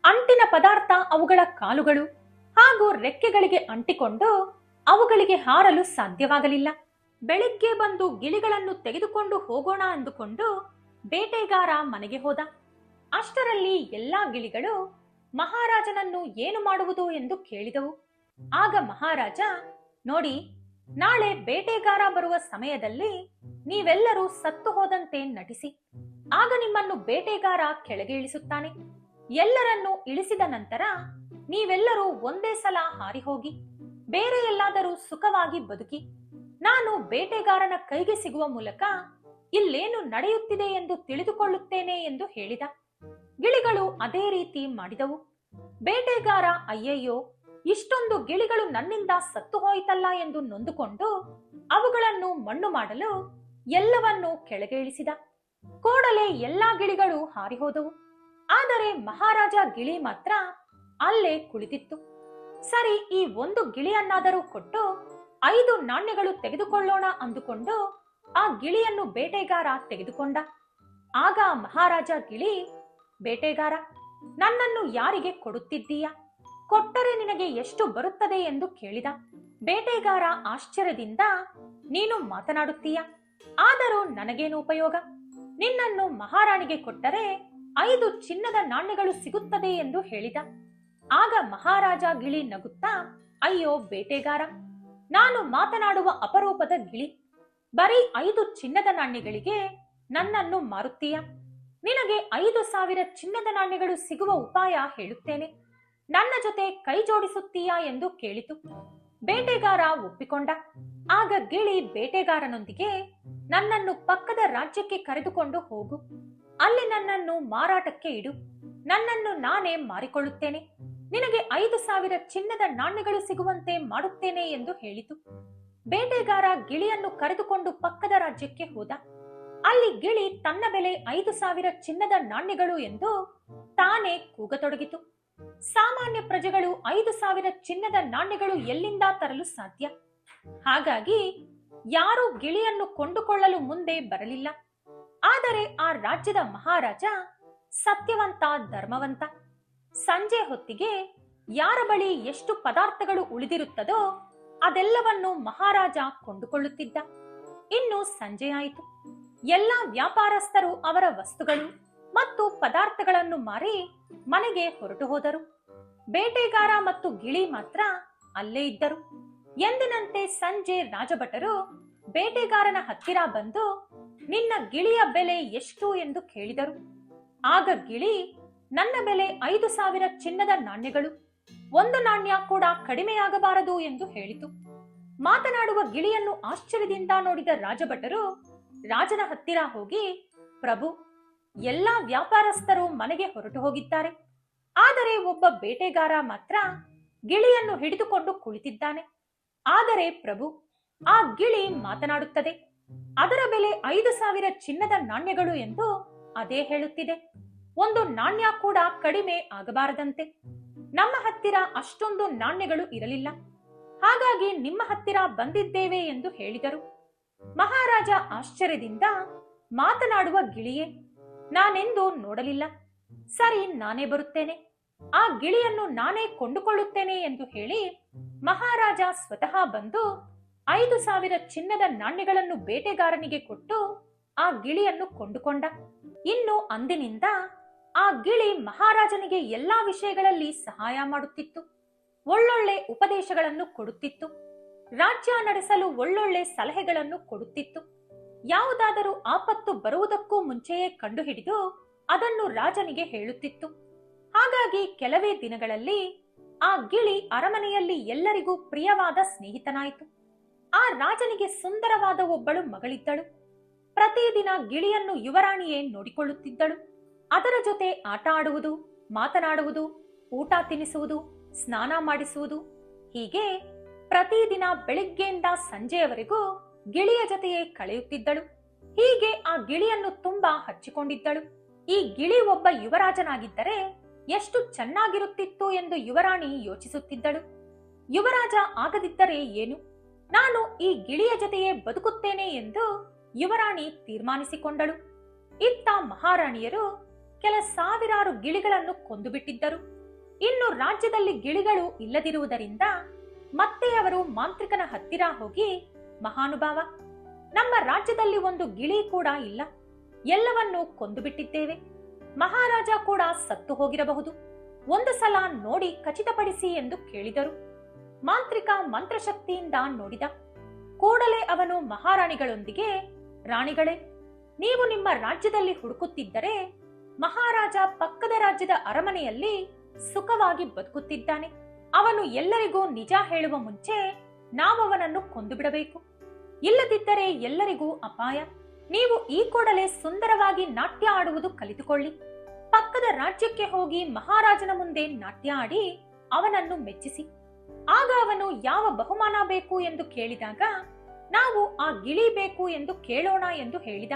A: ಅಂಟಿನ ಪದಾರ್ಥ ಅವುಗಳ ಕಾಲುಗಳು ಹಾಗೂ ರೆಕ್ಕೆಗಳಿಗೆ ಅಂಟಿಕೊಂಡು ಅವುಗಳಿಗೆ ಹಾರಲು ಸಾಧ್ಯವಾಗಲಿಲ್ಲ. ಬೆಳಿಗ್ಗೆ ಬಂದು ಗಿಳಿಗಳನ್ನು ತೆಗೆದುಕೊಂಡು ಹೋಗೋಣ ಅಂದುಕೊಂಡು ಬೇಟೆಗಾರ ಮನೆಗೆ ಹೋದ. ಅಷ್ಟರಲ್ಲಿ ಎಲ್ಲಾ ಗಿಳಿಗಳು ಮಹಾರಾಜನನ್ನು ಏನು ಮಾಡುವುದು ಎಂದು ಕೇಳಿದವು. ಆಗ ಮಹಾರಾಜ, ನೋಡಿ, ನಾಳೆ ಬೇಟೆಗಾರ ಬರುವ ಸಮಯದಲ್ಲಿ ನೀವೆಲ್ಲರೂ ಸತ್ತು ಹೋದಂತೆ ನಟಿಸಿ. ಆಗ ನಿಮ್ಮನ್ನು ಬೇಟೆಗಾರ ಕೆಳಗೆ ಇಳಿಸುತ್ತಾನೆ. ಎಲ್ಲರನ್ನೂ ಇಳಿಸಿದ ನಂತರ ನೀವೆಲ್ಲರೂ ಒಂದೇ ಸಲ ಹಾರಿ ಹೋಗಿ ಬೇರೆ ಎಲ್ಲಾದರೂ ಸುಖವಾಗಿ ಬದುಕಿ. ನಾನು ಬೇಟೆಗಾರನ ಕೈಗೆ ಸಿಗುವ ಮೂಲಕ ಇಲ್ಲೇನು ನಡೆಯುತ್ತಿದೆ ಎಂದು ತಿಳಿದುಕೊಳ್ಳುತ್ತೇನೆ ಎಂದು ಹೇಳಿದ. ಗಿಳಿಗಳು ಅದೇ ರೀತಿ ಮಾಡಿದವು. ಬೇಟೆಗಾರ ಅಯ್ಯಯ್ಯೋ, ಇಷ್ಟೊಂದು ಗಿಳಿಗಳು ನನ್ನಿಂದ ಸತ್ತು ಹೋಯಿತಲ್ಲ ಎಂದು ನೊಂದುಕೊಂಡು ಅವುಗಳನ್ನು ಮಣ್ಣು ಮಾಡಲು ಎಲ್ಲವನ್ನೂ ಕೆಳಗೆ ಇಳಿಸಿದ. ಕೂಡಲೇ ಎಲ್ಲಾ ಗಿಳಿಗಳು ಹಾರಿಹೋದವು. ಆದರೆ ಮಹಾರಾಜ ಗಿಳಿ ಮಾತ್ರ ಅಲ್ಲೇ ಕುಳಿತಿತ್ತು. ಸರಿ, ಈ 1 ಗಿಳಿಯನ್ನಾದರೂ ಕೊಟ್ಟು 5 ನಾಣ್ಯಗಳು ತೆಗೆದುಕೊಳ್ಳೋಣ ಅಂದುಕೊಂಡು ಆ ಗಿಳಿಯನ್ನು ಬೇಟೆಗಾರ ತೆಗೆದುಕೊಂಡ. ಆಗ ಮಹಾರಾಜ ಗಿಳಿ, ಬೇಟೆಗಾರ, ನನ್ನನ್ನು ಯಾರಿಗೆ ಕೊಡುತ್ತಿದ್ದೀಯಾ? ಕೊಟ್ಟರೆ ನಿನಗೆ ಎಷ್ಟು ಬರುತ್ತದೆ ಎಂದು ಕೇಳಿದ. ಬೇಟೆಗಾರ ಆಶ್ಚರ್ಯದಿಂದ, ನೀನು ಮಾತನಾಡುತ್ತೀಯ, ಆದರೂ ನನಗೇನು ಉಪಯೋಗ? ನಿನ್ನನ್ನು ಮಹಾರಾಣಿಗೆ ಕೊಟ್ಟರೆ 5 ಚಿನ್ನದ ನಾಣ್ಯಗಳು ಸಿಗುತ್ತದೆ ಎಂದು ಹೇಳಿದ. ಆಗ ಮಹಾರಾಜ ಗಿಳಿ ನಗುತ್ತಾ, ಅಯ್ಯೋ ಬೇಟೆಗಾರ, ನಾನು ಮಾತನಾಡುವ ಅಪರೂಪದ ಗಿಳಿ. ಬರೀ 5 ಚಿನ್ನದ ನಾಣ್ಯಗಳಿಗೆ ನನ್ನನ್ನು ಮಾರುತ್ತೀಯ? ನಿನಗೆ 5,000 ಚಿನ್ನದ ನಾಣ್ಯಗಳು ಸಿಗುವ ಉಪಾಯ ಹೇಳುತ್ತೇನೆ. ನನ್ನ ಜೊತೆ ಕೈ ಜೋಡಿಸುತ್ತೀಯಾ ಎಂದು ಕೇಳಿತು. ಬೇಟೆಗಾರ ಒಪ್ಪಿಕೊಂಡ. ಆಗ ಗಿಳಿ ಬೇಟೆಗಾರನೊಂದಿಗೆ, ನನ್ನನ್ನು ಪಕ್ಕದ ರಾಜ್ಯಕ್ಕೆ ಕರೆದುಕೊಂಡು ಹೋಗು. ಅಲ್ಲಿ ನನ್ನನ್ನು ಮಾರಾಟಕ್ಕೆ ಇಡು. ನನ್ನನ್ನು ನಾನೇ ಮಾರಿಕೊಳ್ಳುತ್ತೇನೆ. ನಿನಗೆ 5,000 ಚಿನ್ನದ ನಾಣ್ಯಗಳು ಸಿಗುವಂತೆ ಮಾಡುತ್ತೇನೆ ಎಂದು ಹೇಳಿತು. ಬೇಟೆಗಾರ ಗಿಳಿಯನ್ನು ಕರೆದುಕೊಂಡು ಪಕ್ಕದ ರಾಜ್ಯಕ್ಕೆ ಹೋದ. ಅಲ್ಲಿ ಗಿಳಿ ತನ್ನ ಬೆಲೆ 5,000 ಚಿನ್ನದ ನಾಣ್ಯಗಳು ಎಂದು ತಾನೇ ಕೂಗತೊಡಗಿತು. ಸಾಮಾನ್ಯ ಪ್ರಜೆಗಳು 5,000 ಚಿನ್ನದ ನಾಣ್ಯಗಳು ಎಲ್ಲಿಂದ ತರಲು ಸಾಧ್ಯ? ಹಾಗಾಗಿ ಯಾರೂ ಗಿಳಿಯನ್ನು ಕೊಂಡುಕೊಳ್ಳಲು ಮುಂದೆ ಬರಲಿಲ್ಲ. ಆದರೆ ಆ ರಾಜ್ಯದ ಮಹಾರಾಜ ಸತ್ಯವಂತ, ಧರ್ಮವಂತ. ಸಂಜೆ ಹೊತ್ತಿಗೆ ಯಾರ ಬಳಿ ಎಷ್ಟು ಪದಾರ್ಥಗಳು ಉಳಿದಿರುತ್ತದೋ ಅದೆಲ್ಲವನ್ನು ಮಹಾರಾಜ ಕೊಂಡುಕೊಳ್ಳುತ್ತಿದ್ದ. ಇನ್ನು ಸಂಜೆಯಾಯಿತು. ಎಲ್ಲಾ ವ್ಯಾಪಾರಸ್ಥರು ಅವರ ವಸ್ತುಗಳು ಮತ್ತು ಪದಾರ್ಥಗಳನ್ನು ಮಾರಿ ಮನೆಗೆ ಹೊರಟು ಹೋದರು. ಬೇಟೆಗಾರ ಮತ್ತು ಗಿಳಿ ಮಾತ್ರ ಅಲ್ಲೇ ಇದ್ದರು. ಎಂದಿನಂತೆ ಸಂಜೆ ರಾಜಭಟರು ಬೇಟೆಗಾರನ ಹತ್ತಿರ ಬಂದು, ನಿನ್ನ ಗಿಳಿಯ ಬೆಲೆ ಎಷ್ಟು ಎಂದು ಕೇಳಿದರು. ಆಗ ಗಿಳಿ, ನನ್ನ ಬೆಲೆ 5,000 ಚಿನ್ನದ ನಾಣ್ಯಗಳು, 1 ನಾಣ್ಯ ಕೂಡ ಕಡಿಮೆಯಾಗಬಾರದು ಎಂದು ಹೇಳಿತು. ಮಾತನಾಡುವ ಗಿಳಿಯನ್ನು ಆಶ್ಚರ್ಯದಿಂದ ನೋಡಿದ ರಾಜಭಟರು ರಾಜನ ಹತ್ತಿರ ಹೋಗಿ, ಪ್ರಭು, ಎಲ್ಲಾ ವ್ಯಾಪಾರಸ್ಥರು ಮನೆಗೆ ಹೊರಟು ಹೋಗಿದ್ದಾರೆ. ಆದರೆ ಒಬ್ಬ ಬೇಟೆಗಾರ ಮಾತ್ರ ಗಿಳಿಯನ್ನು ಹಿಡಿದುಕೊಂಡು ಕುಳಿತಿದ್ದಾನೆ. ಆದರೆ ಪ್ರಭು, ಆ ಗಿಳಿ ಮಾತನಾಡುತ್ತದೆ. ಅದರ ಬೆಲೆ 5,000 ಚಿನ್ನದ ನಾಣ್ಯಗಳು ಎಂದು ಅದೇ ಹೇಳುತ್ತಿದೆ. 1 ನಾಣ್ಯ ಕೂಡ ಕಡಿಮೆ ಆಗಬಾರದಂತೆ. ನಮ್ಮ ಹತ್ತಿರ ಅಷ್ಟೊಂದು ನಾಣ್ಯಗಳು ಇರಲಿಲ್ಲ. ಹಾಗಾಗಿ ನಿಮ್ಮ ಹತ್ತಿರ ಬಂದಿದ್ದೇವೆ ಎಂದು ಹೇಳಿದರು. ಮಹಾರಾಜ ಆಶ್ಚರ್ಯದಿಂದ, ಮಾತನಾಡುವ ಗಿಳಿಯೇ? ನಾನೆಂದೂ ನೋಡಲಿಲ್ಲ. ಸರಿ, ನಾನೇ ಬರುತ್ತೇನೆ. ಆ ಗಿಳಿಯನ್ನು ನಾನೇ ಕೊಂಡುಕೊಳ್ಳುತ್ತೇನೆ ಎಂದು ಹೇಳಿ ಮಹಾರಾಜ ಸ್ವತಃ ಬಂದು 5,000 ಚಿನ್ನದ ನಾಣ್ಯಗಳನ್ನು ಬೇಟೆಗಾರನಿಗೆ ಕೊಟ್ಟು ಆ ಗಿಳಿಯನ್ನು ಕೊಂಡುಕೊಂಡ. ಇನ್ನು ಅಂದಿನಿಂದ ಆ ಗಿಳಿ ಮಹಾರಾಜನಿಗೆ ಎಲ್ಲಾ ವಿಷಯಗಳಲ್ಲಿ ಸಹಾಯ ಮಾಡುತ್ತಿತ್ತು. ಒಳ್ಳೊಳ್ಳೆ ಉಪದೇಶಗಳನ್ನು ಕೊಡುತ್ತಿತ್ತು. ರಾಜ್ಯ ನಡೆಸಲು ಒಳ್ಳೊಳ್ಳೆ ಸಲಹೆಗಳನ್ನು ಕೊಡುತ್ತಿತ್ತು. ಯಾವುದಾದರೂ ಆಪತ್ತು ಬರುವುದಕ್ಕೂ ಮುಂಚೆಯೇ ಕಂಡುಹಿಡಿದು ಅದನ್ನು ರಾಜನಿಗೆ ಹೇಳುತ್ತಿತ್ತು. ಹಾಗಾಗಿ ಕೆಲವೇ ದಿನಗಳಲ್ಲಿ ಆ ಗಿಳಿ ಅರಮನೆಯಲ್ಲಿ ಎಲ್ಲರಿಗೂ ಪ್ರಿಯವಾದ ಸ್ನೇಹಿತನಾಯಿತು. ಆ ರಾಜನಿಗೆ ಸುಂದರವಾದ ಒಬ್ಬಳು ಮಗಳಿದ್ದಳು. ಪ್ರತಿದಿನ ಗಿಳಿಯನ್ನು ಯುವರಾಣಿಯೇ ನೋಡಿಕೊಳ್ಳುತ್ತಿದ್ದಳು. ಅದರ ಜೊತೆ ಆಟ ಆಡುವುದು, ಮಾತನಾಡುವುದು, ಊಟ ತಿನ್ನಿಸುವುದು, ಸ್ನಾನ ಮಾಡಿಸುವುದು, ಹೀಗೆ ಪ್ರತಿದಿನ ಬೆಳಿಗ್ಗೆಯಿಂದ ಸಂಜೆಯವರೆಗೂ ಗಿಳಿಯ ಜೊತೆಯೇ ಕಳೆಯುತ್ತಿದ್ದಳು. ಹೀಗೆ ಆ ಗಿಳಿಯನ್ನು ತುಂಬಾ ಹಚ್ಚಿಕೊಂಡಿದ್ದಳು. ಈ ಗಿಳಿ ಒಬ್ಬ ಯುವರಾಜನಾಗಿದ್ದರೆ ಎಷ್ಟು ಚೆನ್ನಾಗಿರುತ್ತಿತ್ತು ಎಂದು ಯುವರಾಣಿ ಯೋಚಿಸುತ್ತಿದ್ದಳು. ಯುವರಾಜ ಆಗದಿದ್ದರೆ ಏನು, ನಾನು ಈ ಗಿಳಿಯ ಜೊತೆಯೇ ಬದುಕುತ್ತೇನೆ ಎಂದು ಯುವರಾಣಿ ತೀರ್ಮಾನಿಸಿಕೊಂಡಳು. ಇತ್ತ ಮಹಾರಾಣಿಯರು ಕೆಲ ಸಾವಿರಾರು ಗಿಳಿಗಳನ್ನು ಕೊಂದು ಬಿಟ್ಟಿದ್ದರು. ಇನ್ನು ರಾಜ್ಯದಲ್ಲಿ ಗಿಳಿಗಳು ಇಲ್ಲದಿರುವುದರಿಂದ ಮತ್ತೆ ಅವರು ಮಾಂತ್ರಿಕನ ಹತ್ತಿರ ಹೋಗಿ, ಮಹಾನುಭಾವ, ನಮ್ಮ ರಾಜ್ಯದಲ್ಲಿ ಒಂದು ಗಿಳಿ ಕೂಡ ಇಲ್ಲ, ಎಲ್ಲವನ್ನೂ ಕೊಂದು ಬಿಟ್ಟಿದ್ದೇವೆ. ಮಹಾರಾಜ ಕೂಡ ಸತ್ತು ಹೋಗಿರಬಹುದು, ಒಂದು ಸಲ ನೋಡಿ ಖಚಿತಪಡಿಸಿ ಎಂದು ಕೇಳಿದರು. ಮಾಂತ್ರಿಕ ಮಂತ್ರಶಕ್ತಿಯಿಂದ ನೋಡಿದ ಕೂಡಲೇ ಅವನು ಮಹಾರಾಣಿಗಳೊಂದಿಗೆ, ರಾಣಿಗಳೇ, ನೀವು ನಿಮ್ಮ ರಾಜ್ಯದಲ್ಲಿ ಹುಡುಕುತ್ತಿದ್ದರೆ ಮಹಾರಾಜ ಪಕ್ಕದ ರಾಜ್ಯದ ಅರಮನೆಯಲ್ಲಿ ಸುಖವಾಗಿ ಬದುಕುತ್ತಿದ್ದಾನೆ. ಅವನು ಎಲ್ಲರಿಗೂ ನಿಜ ಹೇಳುವ ಮುಂಚೆ ನಾವವನನ್ನು ಕೊಂದು ಬಿಡಬೇಕು, ಇಲ್ಲದಿದ್ದರೆ ಎಲ್ಲರಿಗೂ ಅಪಾಯ. ನೀವು ಈ ಕೂಡಲೇ ಸುಂದರವಾಗಿ ನಾಟ್ಯ ಆಡುವುದು ಕಲಿತುಕೊಳ್ಳಿ. ಪಕ್ಕದ ರಾಜ್ಯಕ್ಕೆ ಹೋಗಿ ಮಹಾರಾಜನ ಮುಂದೆ ನಾಟ್ಯ ಆಡಿ ಅವನನ್ನು ಮೆಚ್ಚಿಸಿ. ಆಗ ಅವನು ಯಾವ ಬಹುಮಾನ ಬೇಕು ಎಂದು ಕೇಳಿದಾಗ ನಾವು ಆ ಗಿಳಿ ಬೇಕು ಎಂದು ಕೇಳೋಣ ಎಂದು ಹೇಳಿದ.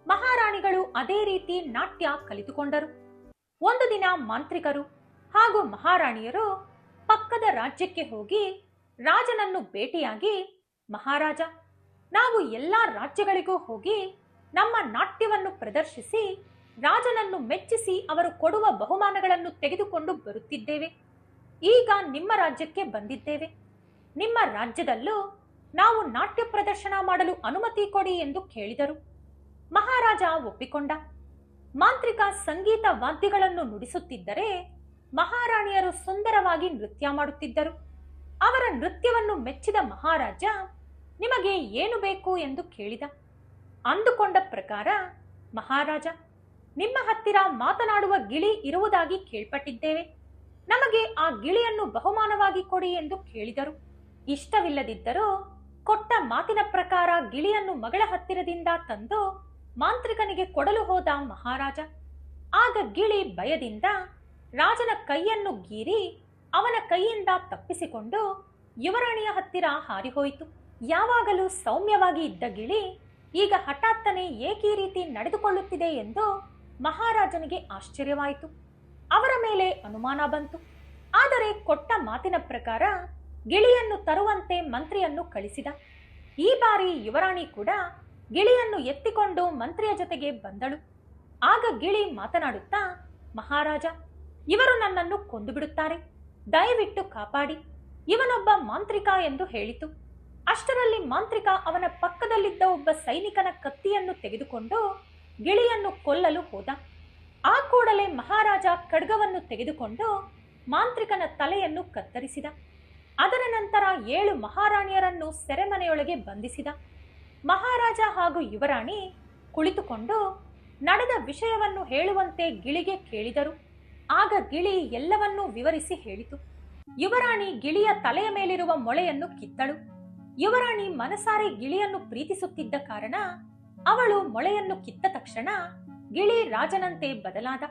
A: ಮಹಾರಾಣಿಗಳು ಅದೇ ರೀತಿ ನಾಟ್ಯ ಕಲಿತುಕೊಂಡರು. ಒಂದು ದಿನ ಮಾಂತ್ರಿಕರು ಹಾಗೂ ಮಹಾರಾಣಿಯರು ಪಕ್ಕದ ರಾಜ್ಯಕ್ಕೆ ಹೋಗಿ ರಾಜನನ್ನು ಭೇಟಿಯಾಗಿ, ಮಹಾರಾಜ, ನಾವು ಎಲ್ಲಾ ರಾಜ್ಯಗಳಿಗೂ ಹೋಗಿ ನಮ್ಮ ನಾಟ್ಯವನ್ನು ಪ್ರದರ್ಶಿಸಿ ರಾಜನನ್ನು ಮೆಚ್ಚಿಸಿ ಅವರು ಕೊಡುವ ಬಹುಮಾನಗಳನ್ನು ತೆಗೆದುಕೊಂಡು ಬರುತ್ತಿದ್ದೇವೆ. ಈಗ ನಿಮ್ಮ ರಾಜ್ಯಕ್ಕೆ ಬಂದಿದ್ದೇವೆ. ನಿಮ್ಮ ರಾಜ್ಯದಲ್ಲೂ ನಾವು ನಾಟ್ಯ ಪ್ರದರ್ಶನ ಮಾಡಲು ಅನುಮತಿ ಕೊಡಿ ಎಂದು ಕೇಳಿದರು. ಮಹಾರಾಜ ಒಪ್ಪಿಕೊಂಡ. ಮಾಂತ್ರಿಕ ಸಂಗೀತ ವಾದ್ಯಗಳನ್ನು ನುಡಿಸುತ್ತಿದ್ದರೆ ಮಹಾರಾಣಿಯರು ಸುಂದರವಾಗಿ ನೃತ್ಯ ಮಾಡುತ್ತಿದ್ದರು. ಅವರ ನೃತ್ಯವನ್ನು ಮೆಚ್ಚಿದ ಮಹಾರಾಜ, ನಿಮಗೆ ಏನು ಬೇಕು ಎಂದು ಕೇಳಿದ. ಅಂದುಕೊಂಡ ಪ್ರಕಾರ, ಮಹಾರಾಜ, ನಿಮ್ಮ ಹತ್ತಿರ ಮಾತನಾಡುವ ಗಿಳಿ ಇರುವುದಾಗಿ ಕೇಳ್ಪಟ್ಟಿದ್ದೇವೆ, ನಮಗೆ ಆ ಗಿಳಿಯನ್ನು ಬಹುಮಾನವಾಗಿ ಕೊಡಿ ಎಂದು ಕೇಳಿದರು. ಇಷ್ಟವಿಲ್ಲದಿದ್ದರೂ ಕೊಟ್ಟ ಮಾತಿನ ಪ್ರಕಾರ ಗಿಳಿಯನ್ನು ಮಗಳ ಹತ್ತಿರದಿಂದ ತಂದು ಮಾಂತ್ರಿಕನಿಗೆ ಕೊಡಲು ಹೋದ ಮಹಾರಾಜ. ಆಗ ಗಿಳಿ ಭಯದಿಂದ ರಾಜನ ಕೈಯನ್ನು ಗೀರಿ ಅವನ ಕೈಯಿಂದ ತಪ್ಪಿಸಿಕೊಂಡು ಯುವರಾಣಿಯ ಹತ್ತಿರ ಹಾರಿಹೋಯಿತು. ಯಾವಾಗಲೂ ಸೌಮ್ಯವಾಗಿ ಇದ್ದ ಗಿಳಿ ಈಗ ಹಠಾತ್ತನೆ ಏಕೀ ರೀತಿ ನಡೆದುಕೊಳ್ಳುತ್ತಿದೆ ಎಂದು ಮಹಾರಾಜನಿಗೆ ಆಶ್ಚರ್ಯವಾಯಿತು. ಅವರ ಮೇಲೆ ಅನುಮಾನ ಬಂತು. ಆದರೆ ಕೊಟ್ಟ ಮಾತಿನ ಪ್ರಕಾರ ಗಿಳಿಯನ್ನು ತರುವಂತೆ ಮಂತ್ರಿಯನ್ನು ಕಳಿಸಿದ. ಈ ಬಾರಿ ಯುವರಾಣಿ ಕೂಡ ಗಿಳಿಯನ್ನು ಎತ್ತಿಕೊಂಡು ಮಂತ್ರಿಯ ಜೊತೆಗೆ ಬಂದಳು. ಆಗ ಗಿಳಿ ಮಾತನಾಡುತ್ತಾ, ಮಹಾರಾಜ, ಇವರು ನನ್ನನ್ನು ಕೊಂದು ಬಿಡುತ್ತಾರೆ, ದಯವಿಟ್ಟು ಕಾಪಾಡಿ, ಇವನೊಬ್ಬ ಮಾಂತ್ರಿಕ ಎಂದು ಹೇಳಿತು. ಅಷ್ಟರಲ್ಲಿ ಮಾಂತ್ರಿಕ ಅವನ ಪಕ್ಕದಲ್ಲಿದ್ದ ಒಬ್ಬ ಸೈನಿಕನ ಕತ್ತಿಯನ್ನು ತೆಗೆದುಕೊಂಡು ಗಿಳಿಯನ್ನು ಕೊಲ್ಲಲು ಹೋದ. ಆ ಕೂಡಲೇ ಮಹಾರಾಜ ಖಡ್ಗವನ್ನು ತೆಗೆದುಕೊಂಡು ಮಾಂತ್ರಿಕನ ತಲೆಯನ್ನು ಕತ್ತರಿಸಿದ. ಅದರ ನಂತರ 7 ಮಹಾರಾಣಿಯರನ್ನು ಸೆರೆಮನೆಯೊಳಗೆ ಬಂಧಿಸಿದ. ಮಹಾರಾಜ ಹಾಗೂ ಯುವರಾಣಿ ಕುಳಿತುಕೊಂಡು ನಡೆದ ವಿಷಯವನ್ನು ಹೇಳುವಂತೆ ಗಿಳಿಗೆ ಕೇಳಿದರು. ಆಗ ಗಿಳಿ ಎಲ್ಲವನ್ನೂ ವಿವರಿಸಿ ಹೇಳಿತು. ಯುವರಾಣಿ ಗಿಳಿಯ ತಲೆಯ ಮೇಲಿರುವ ಮೊಳೆಯನ್ನು ಕಿತ್ತಳು. ಯುವರಾಣಿ ಮನಸಾರೆ ಗಿಳಿಯನ್ನು ಪ್ರೀತಿಸುತ್ತಿದ್ದ ಕಾರಣ ಅವಳು ಮೊಳೆಯನ್ನು ಕಿತ್ತ ತಕ್ಷಣ ಗಿಳಿ ರಾಜನಂತೆ ಬದಲಾದ.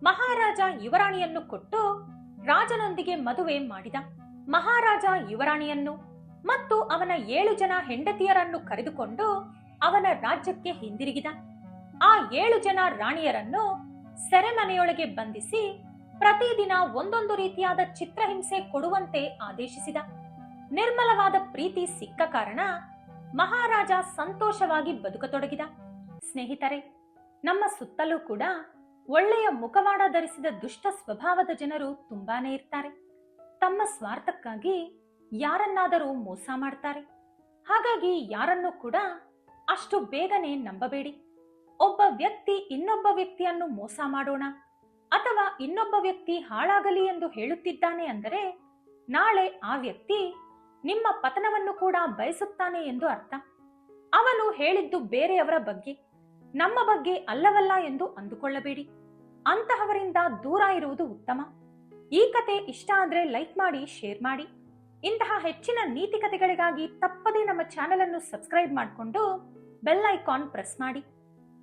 A: ಮಹಾರಾಜ ಯುವರಾಣಿಯನ್ನು ಕೊಟ್ಟು ರಾಜನೊಂದಿಗೆ ಮದುವೆ ಮಾಡಿದ. ಮಹಾರಾಜ ಯುವರಾಣಿಯನ್ನು ಮತ್ತು ಅವನ 7 ಜನ ಹೆಂಡತಿಯರನ್ನು ಕರೆದುಕೊಂಡು ಅವನ ರಾಜ್ಯಕ್ಕೆ ಹಿಂದಿರುಗಿದ. ಆ 7 ಜನ ರಾಣಿಯರನ್ನು ಸೆರೆಮನೆಯೊಳಗೆ ಬಂಧಿಸಿ ಪ್ರತಿದಿನ ಒಂದೊಂದು ರೀತಿಯಾದ ಚಿತ್ರಹಿಂಸೆ ಕೊಡುವಂತೆ ಆದೇಶಿಸಿದ. ನಿರ್ಮಲವಾದ ಪ್ರೀತಿ ಸಿಕ್ಕ ಕಾರಣ ಮಹಾರಾಜ ಸಂತೋಷವಾಗಿ ಬದುಕತೊಡಗಿದ. ಸ್ನೇಹಿತರೆ, ನಮ್ಮ ಸುತ್ತಲೂ ಕೂಡ ಒಳ್ಳೆಯ ಮುಖವಾಡ ಧರಿಸಿದ ದುಷ್ಟ ಸ್ವಭಾವದ ಜನರು ತುಂಬಾನೇ ಇರ್ತಾರೆ. ತಮ್ಮ ಸ್ವಾರ್ಥಕ್ಕಾಗಿ ಯಾರನ್ನಾದರೂ ಮೋಸ ಮಾಡ್ತಾರೆ. ಹಾಗಾಗಿ ಯಾರನ್ನೂ ಕೂಡ ಅಷ್ಟು ಬೇಗನೆ ನಂಬಬೇಡಿ. ಒಬ್ಬ ವ್ಯಕ್ತಿ ಇನ್ನೊಬ್ಬ ವ್ಯಕ್ತಿಯನ್ನು ಮೋಸ ಮಾಡೋಣ ಅಥವಾ ಇನ್ನೊಬ್ಬ ವ್ಯಕ್ತಿ ಹಾಳಾಗಲಿ ಎಂದು ಹೇಳುತ್ತಿದ್ದಾನೆ ಅಂದರೆ ನಾಳೆ ಆ ವ್ಯಕ್ತಿ ನಿಮ್ಮ ಪತನವನ್ನು ಕೂಡ ಬಯಸುತ್ತಾನೆ ಎಂದು ಅರ್ಥ. ಅವನು ಹೇಳಿದ್ದು ಬೇರೆಯವರ ಬಗ್ಗೆ, ನಮ್ಮ ಬಗ್ಗೆ ಅಲ್ಲವಲ್ಲ ಎಂದು ಅಂದುಕೊಳ್ಳಬೇಡಿ. ಅಂತಹವರಿಂದ ದೂರ ಇರುವುದು ಉತ್ತಮ. ಈ ಕತೆ ಇಷ್ಟ ಆದ್ರೆ ಲೈಕ್ ಮಾಡಿ, ಶೇರ್ ಮಾಡಿ. ಇಂತಹ ಹೆಚ್ಚಿನ ನೀತಿ ಕಥೆಗಳಿಗಾಗಿ ತಪ್ಪದೇ ನಮ್ಮ ಚಾನೆಲ್ ಅನ್ನು ಸಬ್ಸ್ಕ್ರೈಬ್ ಮಾಡಿಕೊಂಡು ಬೆಲ್ ಐಕಾನ್ ಪ್ರೆಸ್ ಮಾಡಿ.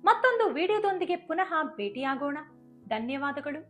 A: ಮತ್ತೊಂದು ವಿಡಿಯೋದೊಂದಿಗೆ ಪುನಃ ಭೇಟಿಯಾಗೋಣ. ಧನ್ಯವಾದಗಳು.